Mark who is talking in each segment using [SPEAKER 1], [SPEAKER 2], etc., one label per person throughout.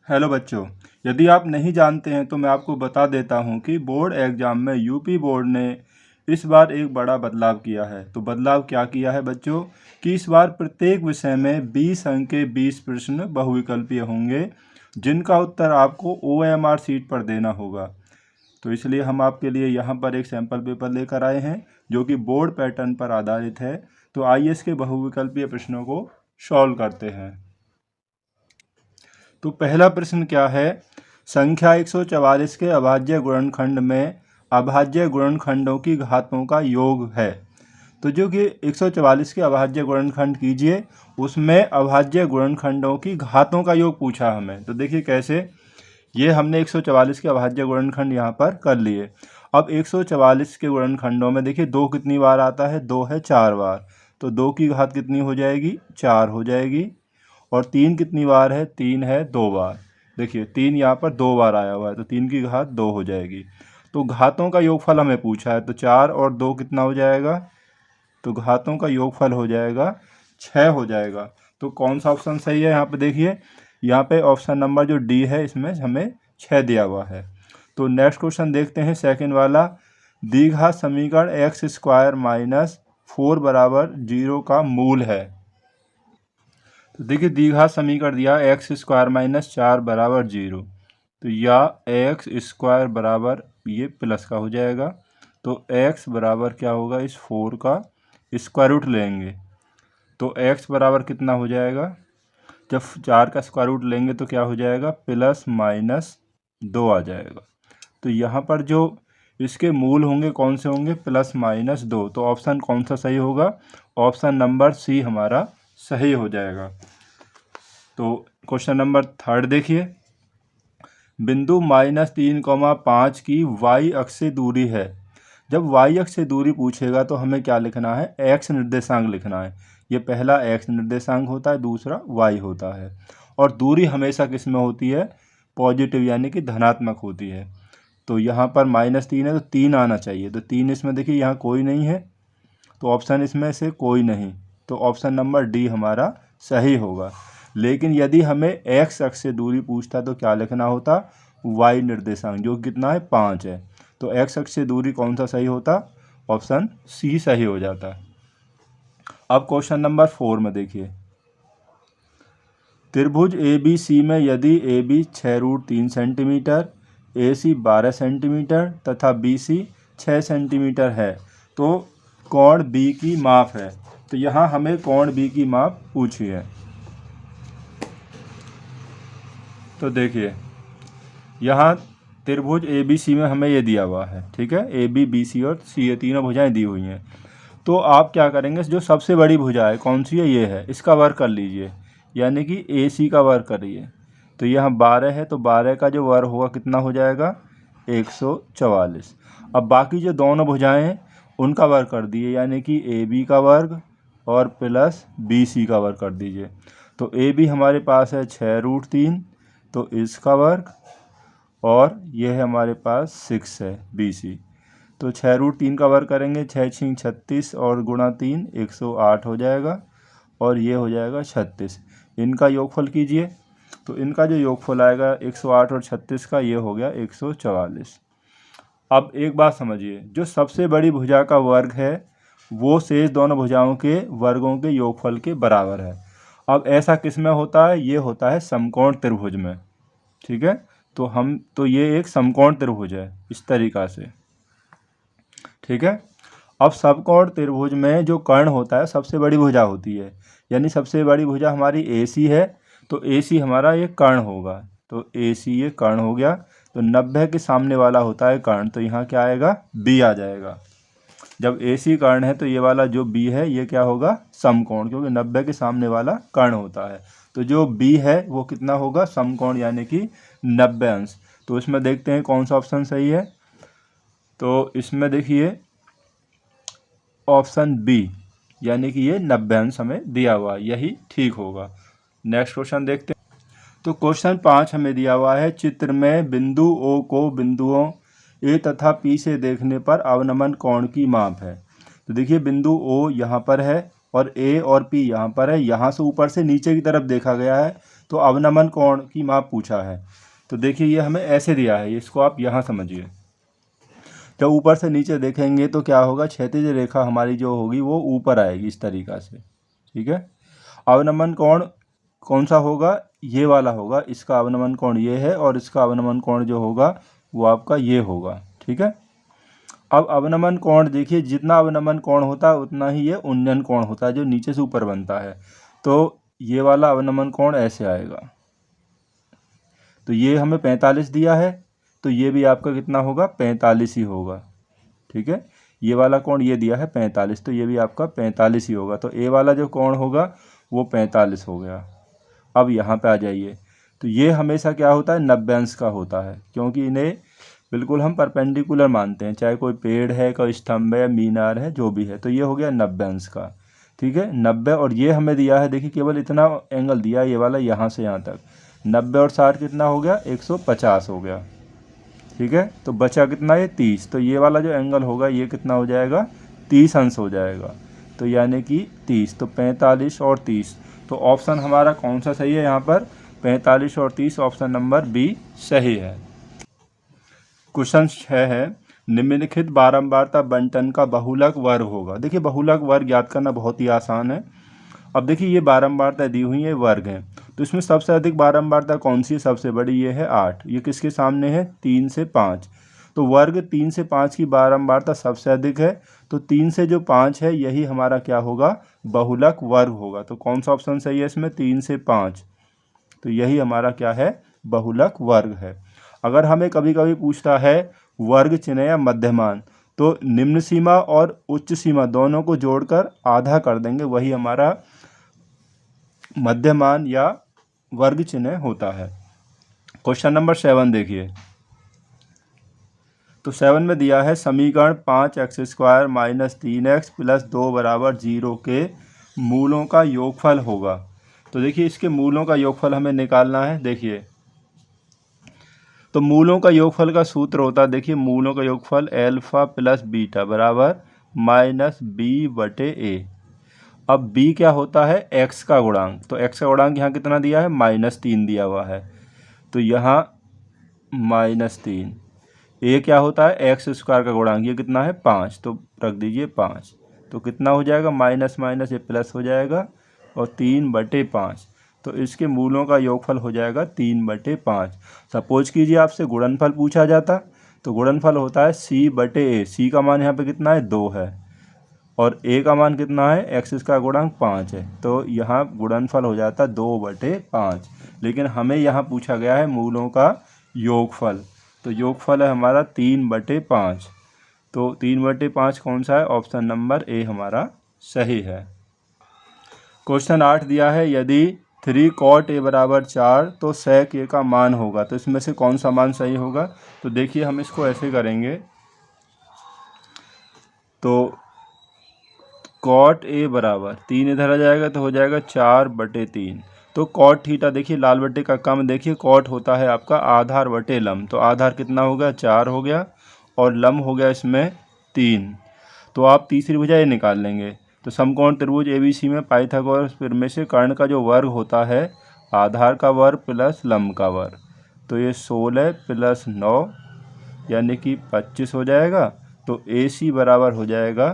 [SPEAKER 1] Hello बच्चों, यदि आप नहीं जानते हैं तो मैं आपको बता देता हूं कि बोर्ड एग्ज़ाम में यूपी बोर्ड ने इस बार एक बड़ा बदलाव किया है। तो बदलाव क्या किया है बच्चों कि इस बार प्रत्येक विषय में 20 अंक के 20 प्रश्न बहुविकल्पीय होंगे, जिनका उत्तर आपको OMR शीट पर देना होगा। तो इसलिए हम आपके लिए यहाँ पर एक सैम्पल पेपर लेकर आए हैं जो कि बोर्ड पैटर्न पर आधारित है। तो आइए इसके बहुविकल्पीय प्रश्नों को सॉल्व करते हैं। तो पहला प्रश्न क्या है, संख्या 144 के अभाज्य गुणनखंड में अभाज्य गुणनखंडों की घातों का योग है। तो जो कि 144 के अभाज्य गुणनखंड कीजिए, उसमें अभाज्य गुणनखंडों की घातों का योग पूछा हमें। तो देखिए कैसे, ये हमने 144 के अभाज्य गुणनखंड यहाँ पर कर लिए। अब 144 के गुणनखंडों में देखिए 2 कितनी बार आता है, 2 है 4 बार, तो 2 की घात कितनी हो जाएगी, 4 हो जाएगी। और 3 कितनी बार है, 3 है 2 बार। देखिए 3 यहाँ पर 2 बार आया हुआ है, तो 3 की घात 2 हो जाएगी। तो घातों का योगफल हमें पूछा है, तो 4 और 2 कितना हो जाएगा, तो घातों का योगफल हो जाएगा 6 हो जाएगा। तो कौन सा ऑप्शन सही है, यहाँ पे देखिए, यहाँ पे ऑप्शन नंबर जो डी है इसमें हमें 6 दिया हुआ है। तो नेक्स्ट क्वेश्चन देखते हैं, सेकेंड वाला। द्विघात समीकरण एक्स स्क्वायर माइनस 4 बराबर 0 का मूल है। तो देखिए द्विघात समीकरण दिया एक्स स्क्वायर माइनस 4 बराबर 0, तो या एक्स स्क्वायर बराबर ये प्लस का हो जाएगा। तो एक्स बराबर क्या होगा, इस 4 का स्क्वायर रूट लेंगे तो एक्स बराबर कितना हो जाएगा, जब 4 का स्क्वायर रूट लेंगे तो क्या हो जाएगा, प्लस माइनस 2 आ जाएगा। तो यहाँ पर जो इसके मूल होंगे कौन से होंगे, प्लस माइनस 2। तो ऑप्शन कौन सा सही होगा, ऑप्शन नंबर सी हमारा सही हो जाएगा। तो क्वेश्चन नंबर थर्ड देखिए, बिंदु -3,5 की वाई अक्ष से दूरी है। जब वाई अक्ष से दूरी पूछेगा तो हमें क्या लिखना है, एक्स निर्देशांक लिखना है। ये पहला एक्स निर्देशांक होता है, दूसरा वाई होता है। और दूरी हमेशा किस में होती है, पॉजिटिव यानी कि धनात्मक होती है। तो यहाँ पर -3 है तो 3 आना चाहिए, तो 3 इसमें देखिए यहाँ कोई नहीं है, तो ऑप्शन इसमें से कोई नहीं, तो ऑप्शन नंबर डी हमारा सही होगा। लेकिन यदि हमें एक्स अक्ष से दूरी पूछता तो क्या लिखना होता, वाई निर्देशांक जो कितना है 5 है। तो एक्स अक्ष से दूरी कौन सा सही होता, ऑप्शन सी सही हो जाता। अब क्वेश्चन नंबर 4 में देखिए, त्रिभुज ABC में यदि AB 6√3 सेंटीमीटर, AC 12 सेंटीमीटर तथा BC 6 सेंटीमीटर है, तो कोण B की माप है। तो यहाँ हमें कोण B की माप पूछी है। तो देखिए यहाँ त्रिभुज ABC में हमें ये दिया हुआ है, ठीक है, AB BC और C ये तीनों भुजाएं दी हुई हैं। तो आप क्या करेंगे, जो सबसे बड़ी भुजा है कौन सी है, ये है, इसका वर्ग कर लीजिए, यानी कि AC का वर्ग करिए। तो यहाँ 12 है, तो 12 का जो वर्ग होगा कितना हो जाएगा, 144। अब बाकी जो दोनों भुजाएं हैं उनका वर्ग कर दिए, यानी कि AB का वर्ग और प्लस BC का वर्ग कर दीजिए। तो AB हमारे पास है 6√3, तो इसका वर्ग, और यह है हमारे पास 6 है BC। तो 6√3 का वर्ग करेंगे, 6 6 36 और गुणा 3 108 हो जाएगा, और ये हो जाएगा 36। इनका योगफल कीजिए, तो इनका जो योगफल आएगा 108 और 36 का, ये हो गया 144। अब एक बात समझिए, जो सबसे बड़ी भुजा का वर्ग है वो शेष दोनों भुजाओं के वर्गों के योगफल के बराबर है। अब ऐसा किस में होता है, ये होता है समकोण त्रिभुज में, ठीक है। तो ये एक समकोण त्रिभुज है इस तरीक़ा से, ठीक है। अब समकोण त्रिभुज में जो कर्ण होता है सबसे बड़ी भुजा होती है, यानी सबसे बड़ी भुजा हमारी AC है, तो AC हमारा ये कर्ण होगा। तो AC ये कर्ण हो गया। तो 90 के सामने वाला होता है कर्ण, तो यहाँ क्या आएगा, B आ जाएगा। जब AC कर्ण है तो ये वाला जो B है ये क्या होगा, समकोण, क्योंकि 90 के सामने वाला कर्ण होता है। तो जो B है वो कितना होगा, समकोण, यानी कि 90 अंश। तो इसमें देखते हैं कौन सा ऑप्शन सही है। तो इसमें देखिए ऑप्शन B, यानी कि ये 90 अंश हमें दिया हुआ, यही ठीक होगा। नेक्स्ट क्वेश्चन देखते हैं। तो क्वेश्चन 5 हमें दिया हुआ है, चित्र में बिंदु O को बिंदुओं A तथा P से देखने पर अवनमन कोण की माप है। तो देखिए बिंदु O यहाँ पर है और A और P यहाँ पर है। यहाँ से ऊपर से नीचे की तरफ देखा गया है, तो अवनमन कोण की माप पूछा है। तो देखिए ये हमें ऐसे दिया है, इसको आप यहाँ समझिए। जब ऊपर से नीचे देखेंगे तो क्या होगा, क्षैतिज रेखा हमारी जो होगी वो ऊपर आएगी इस तरीक़ा से, ठीक है। अवनमन कोण कौन सा होगा, ये वाला होगा, इसका अवनमन कोण ये है और इसका अवनमन कोण जो होगा वो आपका ये होगा, ठीक है। अब अवनमन कोण देखिए, जितना अवनमन कोण होता है उतना ही ये उन्नयन कोण होता है जो नीचे से ऊपर बनता है। तो ये वाला अवनमन कोण ऐसे आएगा, तो ये हमें 45 दिया है, तो ये भी आपका कितना होगा, 45 ही होगा, ठीक है। ये वाला कोण ये दिया है 45, तो ये भी आपका 45 ही होगा। तो ए वाला जो कोण होगा वो 45 हो गया। अब यहाँ पे आ जाइए, तो ये हमेशा क्या होता है, 90 अंश का होता है, क्योंकि इन्हें बिल्कुल हम परपेंडिकुलर मानते हैं, चाहे कोई पेड़ है, कोई स्तंभ है, मीनार है, जो भी है। तो ये हो गया 90 अंश का, ठीक है, 90। और ये हमें दिया है, देखिए केवल इतना एंगल दिया है, ये वाला यहाँ से यहाँ तक, 90 और 60 कितना हो गया, 150 हो गया, ठीक है। तो बचा कितना, ये 30। तो ये वाला जो एंगल होगा ये कितना हो जाएगा, 30 अंश हो जाएगा। तो यानी कि 30, तो 45 और 30। तो ऑप्शन हमारा कौन सा सही है यहाँ पर, 45 और 30, ऑप्शन नंबर बी सही है। क्वेश्चन 6 है, निम्नलिखित बारंबारता बंटन का बहुलक वर्ग होगा। देखिए बहुलक वर्ग याद करना बहुत ही आसान है। अब देखिए ये बारंबारता दी हुई है, वर्ग है, तो इसमें सबसे अधिक बारंबारता कौन सी है, सबसे बड़ी ये है 8। ये किसके सामने है, 3 से 5। तो वर्ग 3 से 5 की बारंबारता सबसे अधिक है, तो 3 से जो 5 है यही हमारा क्या होगा, बहुलक वर्ग होगा। तो कौन सा ऑप्शन सही है इसमें, 3 से 5, तो यही हमारा क्या है, बहुलक वर्ग है। अगर हमें कभी कभी पूछता है वर्ग चिन्ह या मध्यमान, तो निम्न सीमा और उच्च सीमा दोनों को जोड़कर आधा कर देंगे, वही हमारा मध्यमान या वर्ग चिन्ह होता है। क्वेश्चन नंबर 7 देखिए, तो 7 में दिया है समीकरण 5x² - 3x + 2 = 0 के मूलों का योगफल होगा। तो देखिए इसके मूलों का योगफल हमें निकालना है। देखिए तो मूलों का योगफल का सूत्र होता है, देखिए मूलों का योगफल अल्फा प्लस बीटा बराबर -b/a। अब b क्या होता है, x का गुणांक, तो x का गुणांक यहाँ कितना दिया है, -3 दिया हुआ है, तो यहाँ -3। a क्या होता है, x² का गुणांक, ये कितना है 5, तो रख दीजिए 5, तो कितना हो जाएगा, माइनस माइनस ये प्लस हो जाएगा और 3/5। तो इसके मूलों का योगफल हो जाएगा 3/5। सपोज कीजिए आपसे गुणनफल पूछा जाता, तो गुणनफल होता है c/a। c का मान यहाँ पे कितना है, 2 है, और a का मान कितना है, x का गुणांक 5 है, तो यहाँ गुणनफल हो जाता है 2/5। लेकिन हमें यहाँ पूछा गया है मूलों का योगफल, तो योगफल है हमारा 3/5। तो 3/5 कौन सा है, ऑप्शन नंबर ए हमारा सही है। क्वेश्चन 8 दिया है, यदि 3 cot a = 4 तो sec a का मान होगा। तो इसमें से कौन सा मान सही होगा, तो देखिए हम इसको ऐसे करेंगे, तो cot a बराबर 3 इधर आ जाएगा तो हो जाएगा 4/3। तो cot थीटा, देखिए लाल बट्टे का कम, देखिए cot होता है आपका आधार बटे लंब, तो आधार कितना हो गया, 4 हो गया, और लंब हो गया इसमें 3। तो आप तीसरी भुजा ये निकाल लेंगे। तो समकोण त्रिभुज ABC में पाइथागोरस प्रमेय से कर्ण का जो वर्ग होता है, आधार का वर्ग प्लस लंब का वर्ग, तो ये 16 + 9 यानी कि 25 हो जाएगा। तो AC बराबर हो जाएगा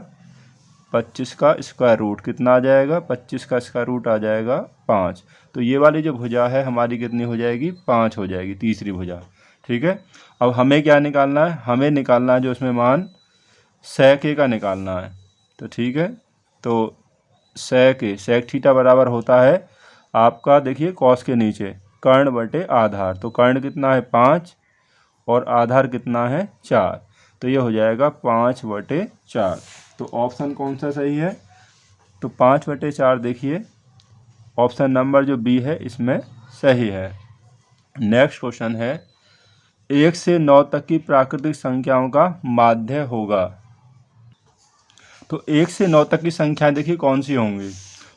[SPEAKER 1] 25 का स्क्वायर रूट, कितना आ जाएगा, 25 का स्क्वायर रूट आ जाएगा 5। तो ये वाली जो भुजा है हमारी कितनी हो जाएगी, 5 हो जाएगी, तीसरी भुजा, ठीक है। अब हमें क्या निकालना है, हमें निकालना है जो उसमें मान sec a का निकालना है। तो ठीक है, तो sec थीटा बराबर होता है आपका, देखिए कॉस के नीचे कर्ण बटे आधार, तो कर्ण कितना है 5 और आधार कितना है 4, तो ये हो जाएगा 5/4। तो ऑप्शन कौन सा सही है, तो 5/4 देखिए ऑप्शन नंबर जो बी है इसमें सही है। नेक्स्ट क्वेश्चन है, 1 से 9 तक की प्राकृतिक संख्याओं का माध्य होगा। तो 1 से 9 तक की संख्याएं देखिए कौन सी होंगी,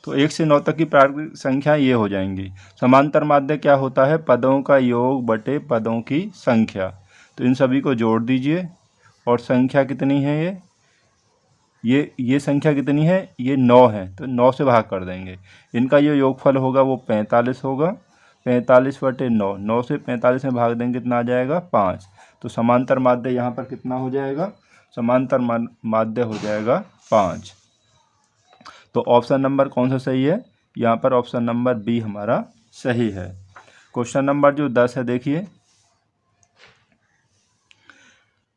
[SPEAKER 1] तो 1 से 9 तक की प्राकृतिक संख्या ये हो जाएंगी। समांतर माध्य क्या होता है, पदों का योग बटे पदों की संख्या। तो इन सभी को जोड़ दीजिए, और संख्या कितनी है, ये संख्या कितनी है, ये 9 है, तो 9 से भाग कर देंगे। इनका जो योगफल होगा वो 45 होगा। 45/9, 9 से 45 में भाग देंगे कितना आ जाएगा 5। तो समांतर माध्य यहाँ पर कितना हो जाएगा, समांतर माध्य हो जाएगा 5। तो ऑप्शन नंबर कौन सा सही है, यहाँ पर ऑप्शन नंबर बी हमारा सही है। क्वेश्चन नंबर जो 10 है देखिए,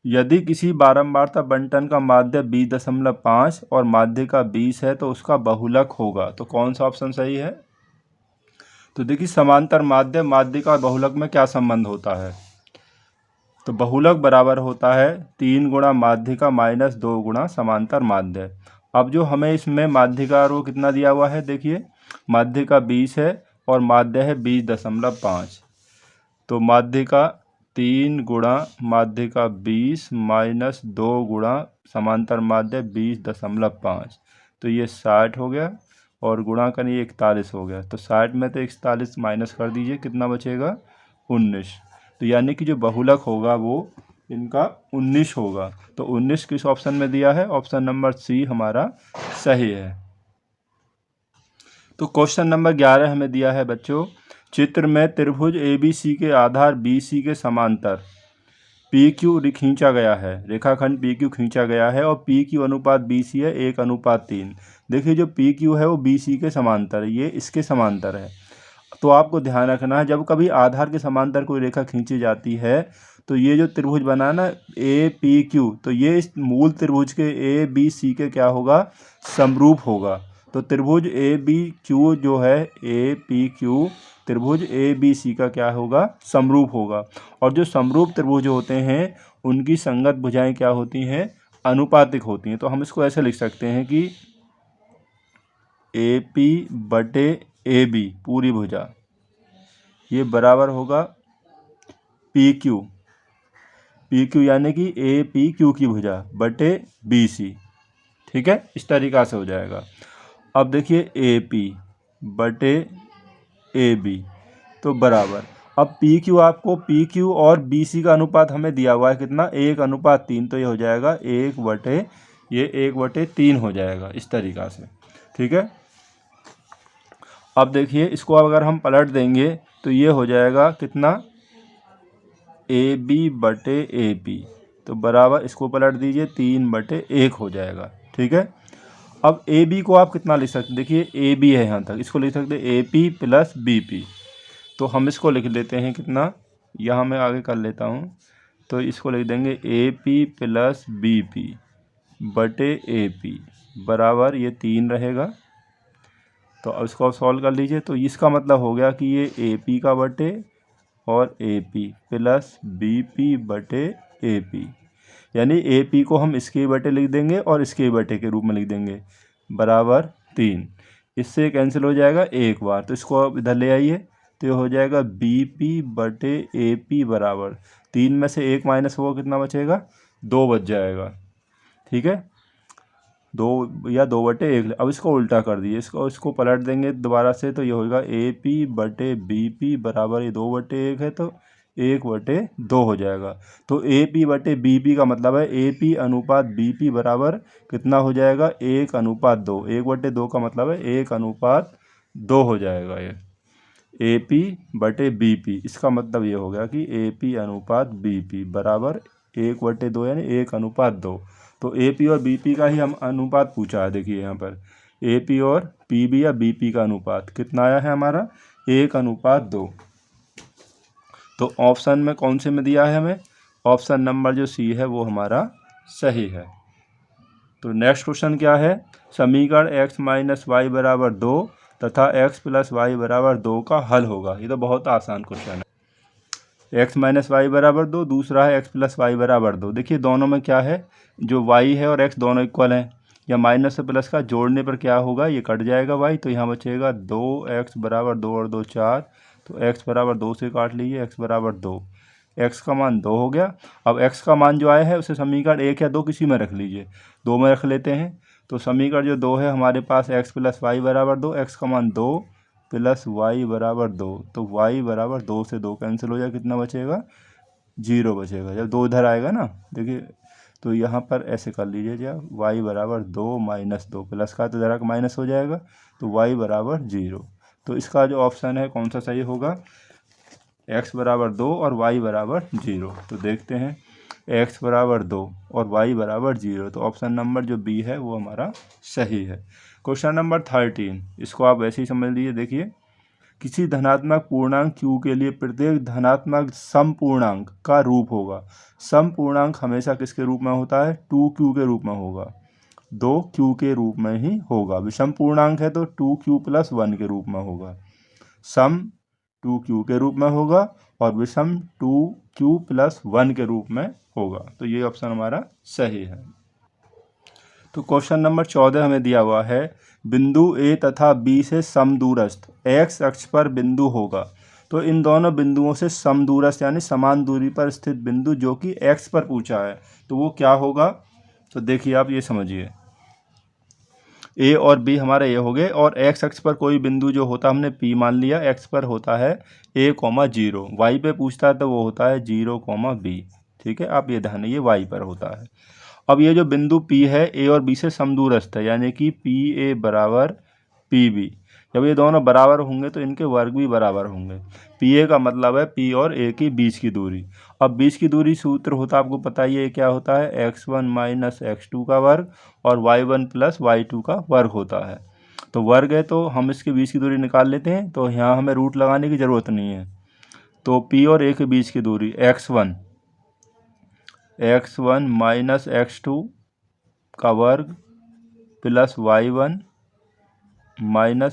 [SPEAKER 1] यदि किसी बारंबारता बंटन का माध्य 20.5 और माध्य का 20 है तो उसका बहुलक होगा। तो कौन सा ऑप्शन सही है। तो देखिए समांतर माध्य माध्य का बहुलक में क्या संबंध होता है, तो बहुलक बराबर होता है 3 गुणा माध्य का माइनस 2 गुणा समांतर माध्य। अब जो हमें इसमें माध्य का रो कितना दिया हुआ है, देखिए माध्य का 20 है और माध्य है 20.5। तो माध्य का 3 गुणा माध्य का 20 माइनस 2 गुणा समांतर माध्य 20.5, तो ये 60 हो गया और गुणा करिए 41 हो गया। तो 60 में तो 41 माइनस कर दीजिए, कितना बचेगा 19। तो यानी कि जो बहुलक होगा वो इनका 19 होगा। तो 19 किस ऑप्शन में दिया है, ऑप्शन नंबर सी हमारा सही है। तो क्वेश्चन नंबर 11 हमें दिया है बच्चों, चित्र में त्रिभुज ABC के आधार BC के समांतर PQ खींचा गया है, रेखाखंड PQ खींचा गया है और PQ अनुपात BC है 1:3। देखिए जो PQ है वो BC के समांतर है, ये इसके समांतर है। तो आपको ध्यान रखना है जब कभी आधार के समांतर कोई रेखा खींची जाती है तो ये जो त्रिभुज बना ना APQ, तो ये इस मूल त्रिभुज के ABC के क्या होगा, समरूप होगा। तो त्रिभुज ABQ जो है APQ त्रिभुज ABC का क्या होगा, समरूप होगा। और जो समरूप त्रिभुज होते हैं उनकी संगत भुजाएं क्या होती हैं, अनुपातिक होती हैं। तो हम इसको ऐसे लिख सकते हैं कि AP/AB पूरी भुजा ये बराबर होगा PQ यानी कि APQ की भुजा बटे BC, ठीक है, इस तरीक़ा से हो जाएगा। अब देखिए AP/AB तो बराबर, अब PQ आपको PQ और BC का अनुपात हमें दिया हुआ है कितना 1:3, तो ये हो जाएगा 1/3 हो जाएगा इस तरीक़ा से, ठीक है। अब देखिए इसको अगर हम पलट देंगे तो ये हो जाएगा कितना AB/AP, तो बराबर इसको पलट दीजिए 3/1 हो जाएगा, ठीक है। अब AB को आप कितना लिख सकते हैं, देखिए AB है यहाँ तक, इसको लिख सकते हैं AP + BP। तो हम इसको लिख लेते हैं कितना, यहाँ मैं आगे कर लेता हूँ, तो इसको लिख देंगे AP + BP बटे AP बराबर ये 3 रहेगा। तो अब इसको आप सॉल्व कर लीजिए, तो इसका मतलब हो गया कि ये AP का बटे और AP + BP बटे AP, यानी AP को हम इसके बटे लिख देंगे और इसके बटे के रूप में लिख देंगे बराबर 3। इससे कैंसिल हो जाएगा एक बार, तो इसको आप इधर ले आइए, तो ये हो जाएगा BP बटे AP बराबर 3 में से 1 माइनस होगा कितना बचेगा, 2 बच जाएगा, ठीक है, 2 या 2/1। अब इसको उल्टा कर दिए, इसको पलट देंगे दोबारा से, तो ये होगा AP/BP बराबर ये 2/1 है तो 1/2 हो जाएगा। तो AP/BP का मतलब है AP अनुपात BP बराबर कितना हो जाएगा 1:2। 1/2 का मतलब है 1:2 हो जाएगा ये AP/BP। इसका मतलब ये हो गया कि AP अनुपात BP बराबर 1/2 यानी 1:2। तो AP और BP का ही हम अनुपात पूछा है। देखिए यहाँ पर AP और PB या BP का अनुपात कितना आया है हमारा 1:2। तो ऑप्शन में कौन से में दिया है हमें, ऑप्शन नंबर जो सी है वो हमारा सही है। तो नेक्स्ट क्वेश्चन क्या है, समीकरण x - y बराबर 2 तथा x + y बराबर 2 का हल होगा। ये तो बहुत आसान क्वेश्चन है। x - y बराबर 2, दूसरा है x + y बराबर 2। देखिए दोनों में क्या है, जो y है और x दोनों इक्वल हैं, या माइनस से प्लस का जोड़ने पर क्या होगा, ये कट जाएगा y, तो यहाँ बचेगा 2x बराबर 2 और 2 4। तो x बराबर 2 से काट लीजिए, x बराबर 2, x का मान 2 हो गया। अब x का मान जो आया है उसे समीकरण 1 या 2 किसी में रख लीजिए, 2 में रख लेते हैं। तो समीकरण जो 2 है हमारे पास x + y बराबर 2, x का मान 2 + y बराबर 2, तो y बराबर 2 से 2 कैंसिल हो जाए, कितना बचेगा 0 बचेगा। जब 2 इधर आएगा ना, देखिए तो यहाँ पर ऐसे कर लीजिए, जब y बराबर 2 - 2 प्लस का तो इधर का माइनस हो जाएगा, तो y बराबर 0। तो इसका जो ऑप्शन है कौन सा सही होगा, x बराबर 2 और y बराबर 0। तो देखते हैं x बराबर 2 और y बराबर 0, तो ऑप्शन नंबर जो बी है वो हमारा सही है। क्वेश्चन नंबर 13, इसको आप ऐसे ही समझ लीजिए। देखिए, किसी धनात्मक पूर्णांक q के लिए प्रत्येक धनात्मक समपूर्णांक का रूप होगा। समपूर्णांक हमेशा किसके रूप में होता है, 2q के रूप में होगा, 2q के रूप में ही होगा। विषम पूर्णांक है तो 2q + 1 के रूप में होगा। सम 2q के रूप में होगा और विषम 2q + 1 के रूप में होगा। तो ये ऑप्शन हमारा सही है। तो क्वेश्चन नंबर 14 हमें दिया हुआ है, बिंदु ए तथा बी से समदूरस्थ x अक्ष पर बिंदु होगा। तो इन दोनों बिंदुओं से समदूरस्थ यानी समान दूरी पर स्थित बिंदु जो कि x पर पूछा है, तो वो क्या होगा। तो देखिए आप ये समझिए, ए और बी हमारे ये हो गए, और x अक्ष पर कोई बिंदु जो होता है हमने P मान लिया, x पर होता है a,0, y पे पूछता है तो वो होता है 0,b। ठीक है, आप ये ध्यान ये y पर होता है। अब ये जो बिंदु P है ए और बी से समदूरस्थ है, यानी कि PA बराबर PB। जब ये दोनों बराबर होंगे तो इनके वर्ग भी बराबर होंगे। PA का मतलब है P और A की बीच की दूरी। अब बीच की दूरी सूत्र होता है आपको पता ही है क्या होता है, x1 - x2 का वर्ग और y1 + y2 का वर्ग होता है। तो वर्ग है तो हम इसके बीच की दूरी निकाल लेते हैं, तो यहाँ हमें रूट लगाने की ज़रूरत नहीं है। तो P और A के बीच की दूरी x1 - x2 का वर्ग प्लस y1 -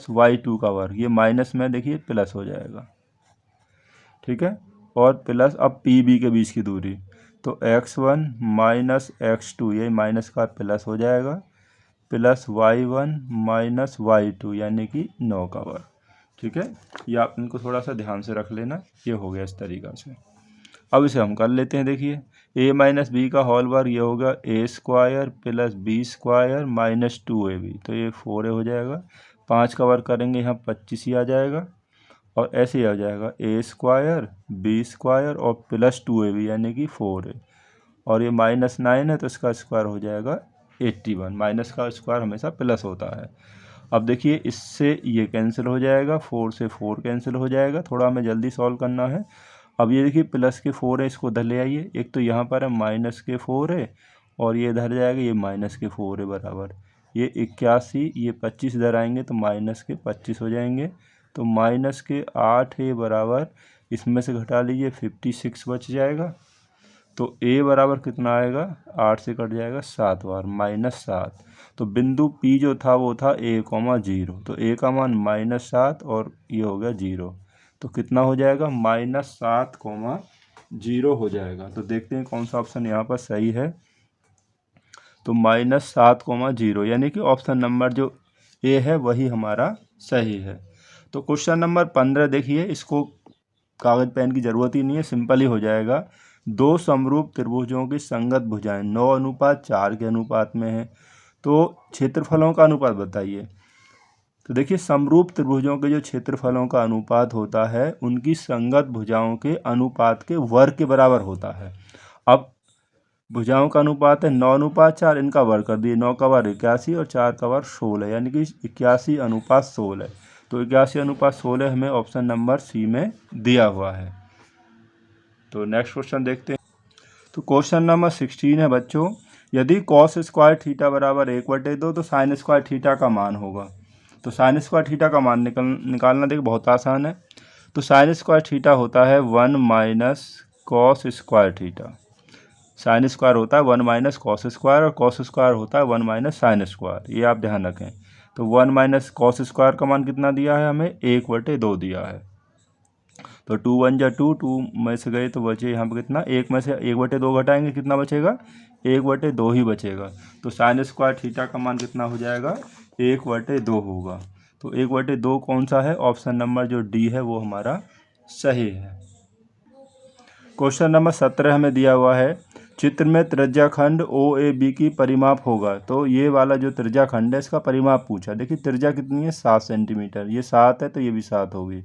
[SPEAKER 1] y2 का वर्ग, ये माइनस में देखिए प्लस हो जाएगा। ठीक है, और प्लस अब PB के बीच की दूरी, तो x1 - x2 ये माइनस का प्लस हो जाएगा, प्लस y1 - y2 यानी कि 9 का वर्ग। ठीक है, ये आप इनको थोड़ा सा ध्यान से रख लेना, ये हो गया इस तरीक़ा से। अब इसे हम कर लेते हैं। देखिए, a - b का होल वर्ग ये होगा a² + b² - 2ab, तो ये 4a हो जाएगा। 5 का वर्ग करेंगे यहाँ 25 ही आ जाएगा, और ऐसे ही आ जाएगा a² b² और प्लस 2ab यानी कि 4a, और ये -9 है तो इसका स्क्वायर हो जाएगा 81। माइनस का स्क्वायर हमेशा प्लस होता है। अब देखिए, इससे ये कैंसिल हो जाएगा, 4 से 4 कैंसिल हो जाएगा। थोड़ा हमें जल्दी सॉल्व करना है। अब ये देखिए प्लस के 4 है, इसको इधर ले आइए। एक तो यहाँ पर है माइनस के 4 है, और ये इधर जाएगा, ये माइनस के 4 है बराबर। ये 81, ये 25 इधर आएंगे तो माइनस के 25 हो जाएंगे। तो माइनस के 8 है बराबर, इसमें से घटा लीजिए 56 बच जाएगा। तो a बराबर कितना आएगा, 8 से कट जाएगा 7 बार, -7। तो बिंदु P जो था वो था a,0, तो a का मान -7 और ये हो गया 0, तो कितना हो जाएगा, -7,0 हो जाएगा। तो देखते हैं कौन सा ऑप्शन यहाँ पर सही है। तो -7,0 यानी कि ऑप्शन नंबर जो ए है वही हमारा सही है। तो क्वेश्चन नंबर 15 देखिए, इसको कागज़ पेन की ज़रूरत ही नहीं है, सिंपल ही हो जाएगा। दो समरूप त्रिभुजों की संगत भुजाएं 9:4 के अनुपात में है, तो क्षेत्रफलों का अनुपात बताइए। तो देखिए, समरूप त्रिभुजों के जो क्षेत्रफलों का अनुपात होता है उनकी संगत भुजाओं के अनुपात के वर्ग के बराबर होता है। अब भुजाओं का अनुपात है 9:4, इनका वर्ग कर दिए, 9 का वर्ग 81 और 4 का वर्ग 16, यानी कि 81:16। तो 81:16 हमें ऑप्शन नंबर सी में दिया हुआ है। तो नेक्स्ट क्वेश्चन देखते हैं। तो क्वेश्चन नंबर 16 है बच्चों, यदि cos² थीटा बराबर 1/2 तो sin² थीटा का मान होगा। तो sin² थीटा का मान निकालना देखिए बहुत आसान है। तो sin² थीटा होता है 1 - cos² थीटा। sin² होता है 1 - cos² और cos² होता है 1 - sin², ये आप ध्यान रखें। तो 1 - cos² का मान कितना दिया है हमें, 1/2 दिया है। तो 2 × 1 = 2, 2 में से गए तो बचे यहाँ पर कितना, 1 में से 1/2 घटाएंगे कितना बचेगा, 1/2 ही बचेगा। तो sin² थीटा का मान कितना हो जाएगा, 1/2 होगा। तो 1/2 कौन सा है, ऑप्शन नंबर जो डी है वो हमारा सही है। क्वेश्चन नंबर 17 हमें दिया हुआ है, चित्र में त्रिज्याखंड OAB की परिमाप होगा। तो ये वाला जो त्रिज्याखंड है इसका परिमाप पूछा। देखिए त्रिज्या कितनी है, 7 सेंटीमीटर, ये 7 है तो ये भी 7 होगी।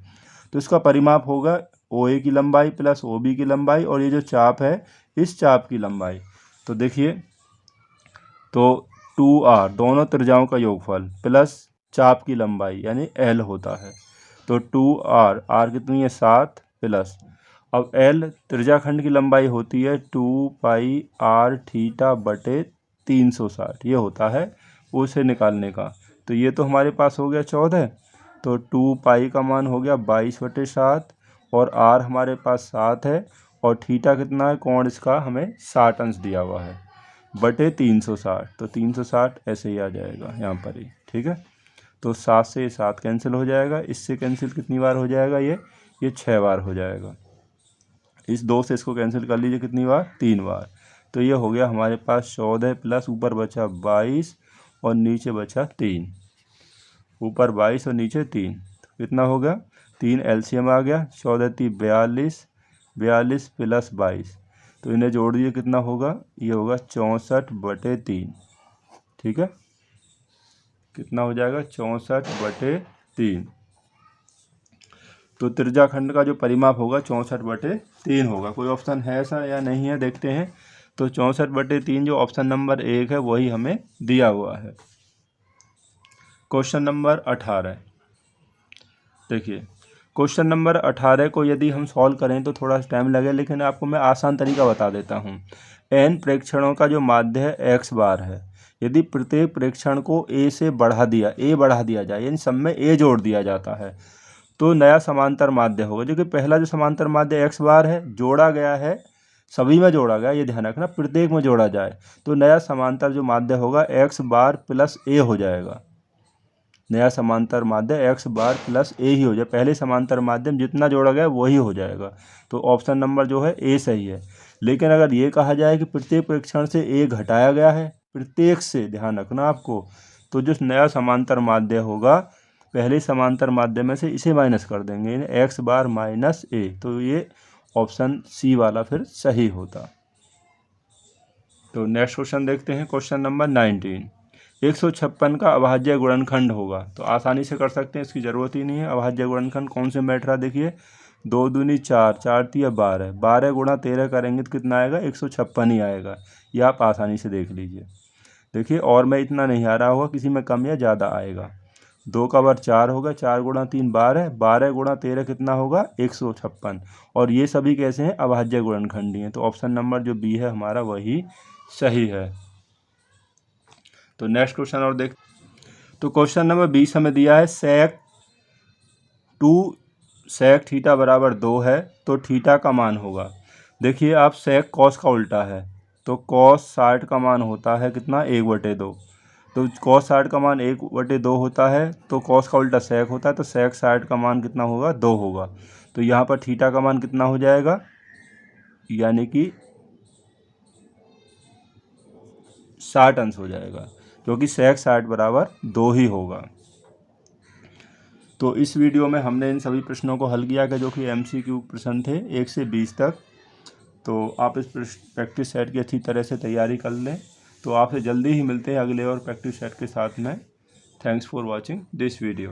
[SPEAKER 1] तो इसका परिमाप होगा OA की लंबाई प्लस OB की लंबाई, और ये जो चाप है इस चाप की लंबाई। तो देखिए, तो 2r दोनों त्रिज्याओं का योगफल प्लस चाप की लंबाई यानी L होता है। तो 2r, r कितनी है 7 प्लस, अब l त्रिज्याखंड की लंबाई होती है 2 पाई r थीटा बटे 360, ये होता है उसे निकालने का। तो ये तो हमारे पास हो गया 14, तो 2 पाई का मान हो गया 22/7 और r हमारे पास 7 है और थीटा कितना है, कोण इसका हमें 60 अंश दिया हुआ है बटे 360, तो 360 ऐसे ही आ जाएगा यहाँ पर ही। ठीक है, तो 7 से 7 कैंसिल हो जाएगा, इससे कैंसिल कितनी बार हो जाएगा, ये 6 बार हो जाएगा। इस 2 से इसको कैंसिल कर लीजिए कितनी बार, 3 बार। तो ये हो गया हमारे पास 14 प्लस ऊपर बचा 22 और नीचे बचा 3, ऊपर 22 और नीचे 3, तो कितना हो गया 3 एलसीएम आ गया, 14 3 42, 42 प्लस 22, तो इन्हें जोड़ दिए कितना होगा, ये होगा 64/3। ठीक है, कितना हो जाएगा 64/3। तो त्रिज्याखंड का जो परिमाप होगा 64/3 होगा। कोई ऑप्शन है ऐसा या नहीं है, देखते हैं। तो 64/3 जो ऑप्शन नंबर 1 है वही हमें दिया हुआ है। क्वेश्चन नंबर 18 देखिए, क्वेश्चन नंबर 18 को यदि हम सॉल्व करें तो थोड़ा टाइम लगे, लेकिन आपको मैं आसान तरीका बता देता हूँ। n प्रेक्षणों का जो माध्य है x बार है, यदि प्रत्येक प्रेक्षण को a से बढ़ा दिया जाए, यानी सब में a जोड़ दिया जाता है, तो नया समांतर माध्य होगा। जो कि पहला जो समांतर माध्य x बार है जोड़ा गया है, सभी में जोड़ा गया, ये ध्यान रखना, प्रत्येक में जोड़ा जाए तो नया समांतर जो माध्य होगा x बार प्लस a हो जाएगा। नया समांतर माध्य x बार प्लस a ही हो जाए, पहले समांतर माध्यम जितना जोड़ा गया वही हो जाएगा। तो ऑप्शन नंबर जो है a सही है। लेकिन अगर ये कहा जाए कि प्रत्येक प्रेक्षण से a घटाया गया है, प्रत्येक से, ध्यान रखना आपको, तो जो नया समांतर माध्य होगा पहले समांतर माध्यम में से इसे माइनस कर देंगे, यानी x बार माइनस a, तो ये ऑप्शन सी वाला फिर सही होता। तो नेक्स्ट क्वेश्चन देखते हैं, क्वेश्चन नंबर 19। 156 का अभाज्य गुणनखंड होगा, तो आसानी से कर सकते हैं, इसकी ज़रूरत ही नहीं है। अभाज्य गुणनखंड कौन से बैठ रहा, देखिए 2 दूनी 4, 4 तिया 12, 12 गुणा 13 करेंगे तो कितना आएगा, 156 ही आएगा। ये आप आसानी से देख लीजिए। देखिए और में इतना नहीं आ रहा होगा, किसी में कम या ज़्यादा आएगा। 2 का वर्ग 4 होगा, 4 गुणा 3 12, 12 गुणा 13 कितना होगा, 156। और ये सभी कैसे हैं, अभाज्य गुणनखंडी हैं। तो ऑप्शन नंबर जो बी है हमारा वही सही है। तो नेक्स्ट क्वेश्चन और देख, तो क्वेश्चन नंबर 20 हमें दिया है सेक 2 सेक थीटा बराबर 2 है, तो थीटा का मान होगा। देखिए आप सेक कॉस का उल्टा है, तो कॉस 60 का मान होता है कितना, 1/2। तो कॉस 60 का मान 1/2 होता है, तो कॉस का उल्टा सेक होता है, तो सेक 60 का मान कितना होगा, 2 होगा। तो यहाँ पर थीटा का मान कितना हो जाएगा, यानी कि 60 अंश हो जाएगा, क्योंकि सेक 60 बराबर 2 ही होगा। तो इस वीडियो में हमने इन सभी प्रश्नों को हल किया कि जो कि MCQ प्रश्न थे 1 से 20 तक। तो आप इस प्रैक्टिस सेट की अच्छी तरह से तैयारी कर लें। तो आपसे जल्दी ही मिलते हैं अगले और प्रैक्टिस सेट के साथ में। Thanks for watching this video.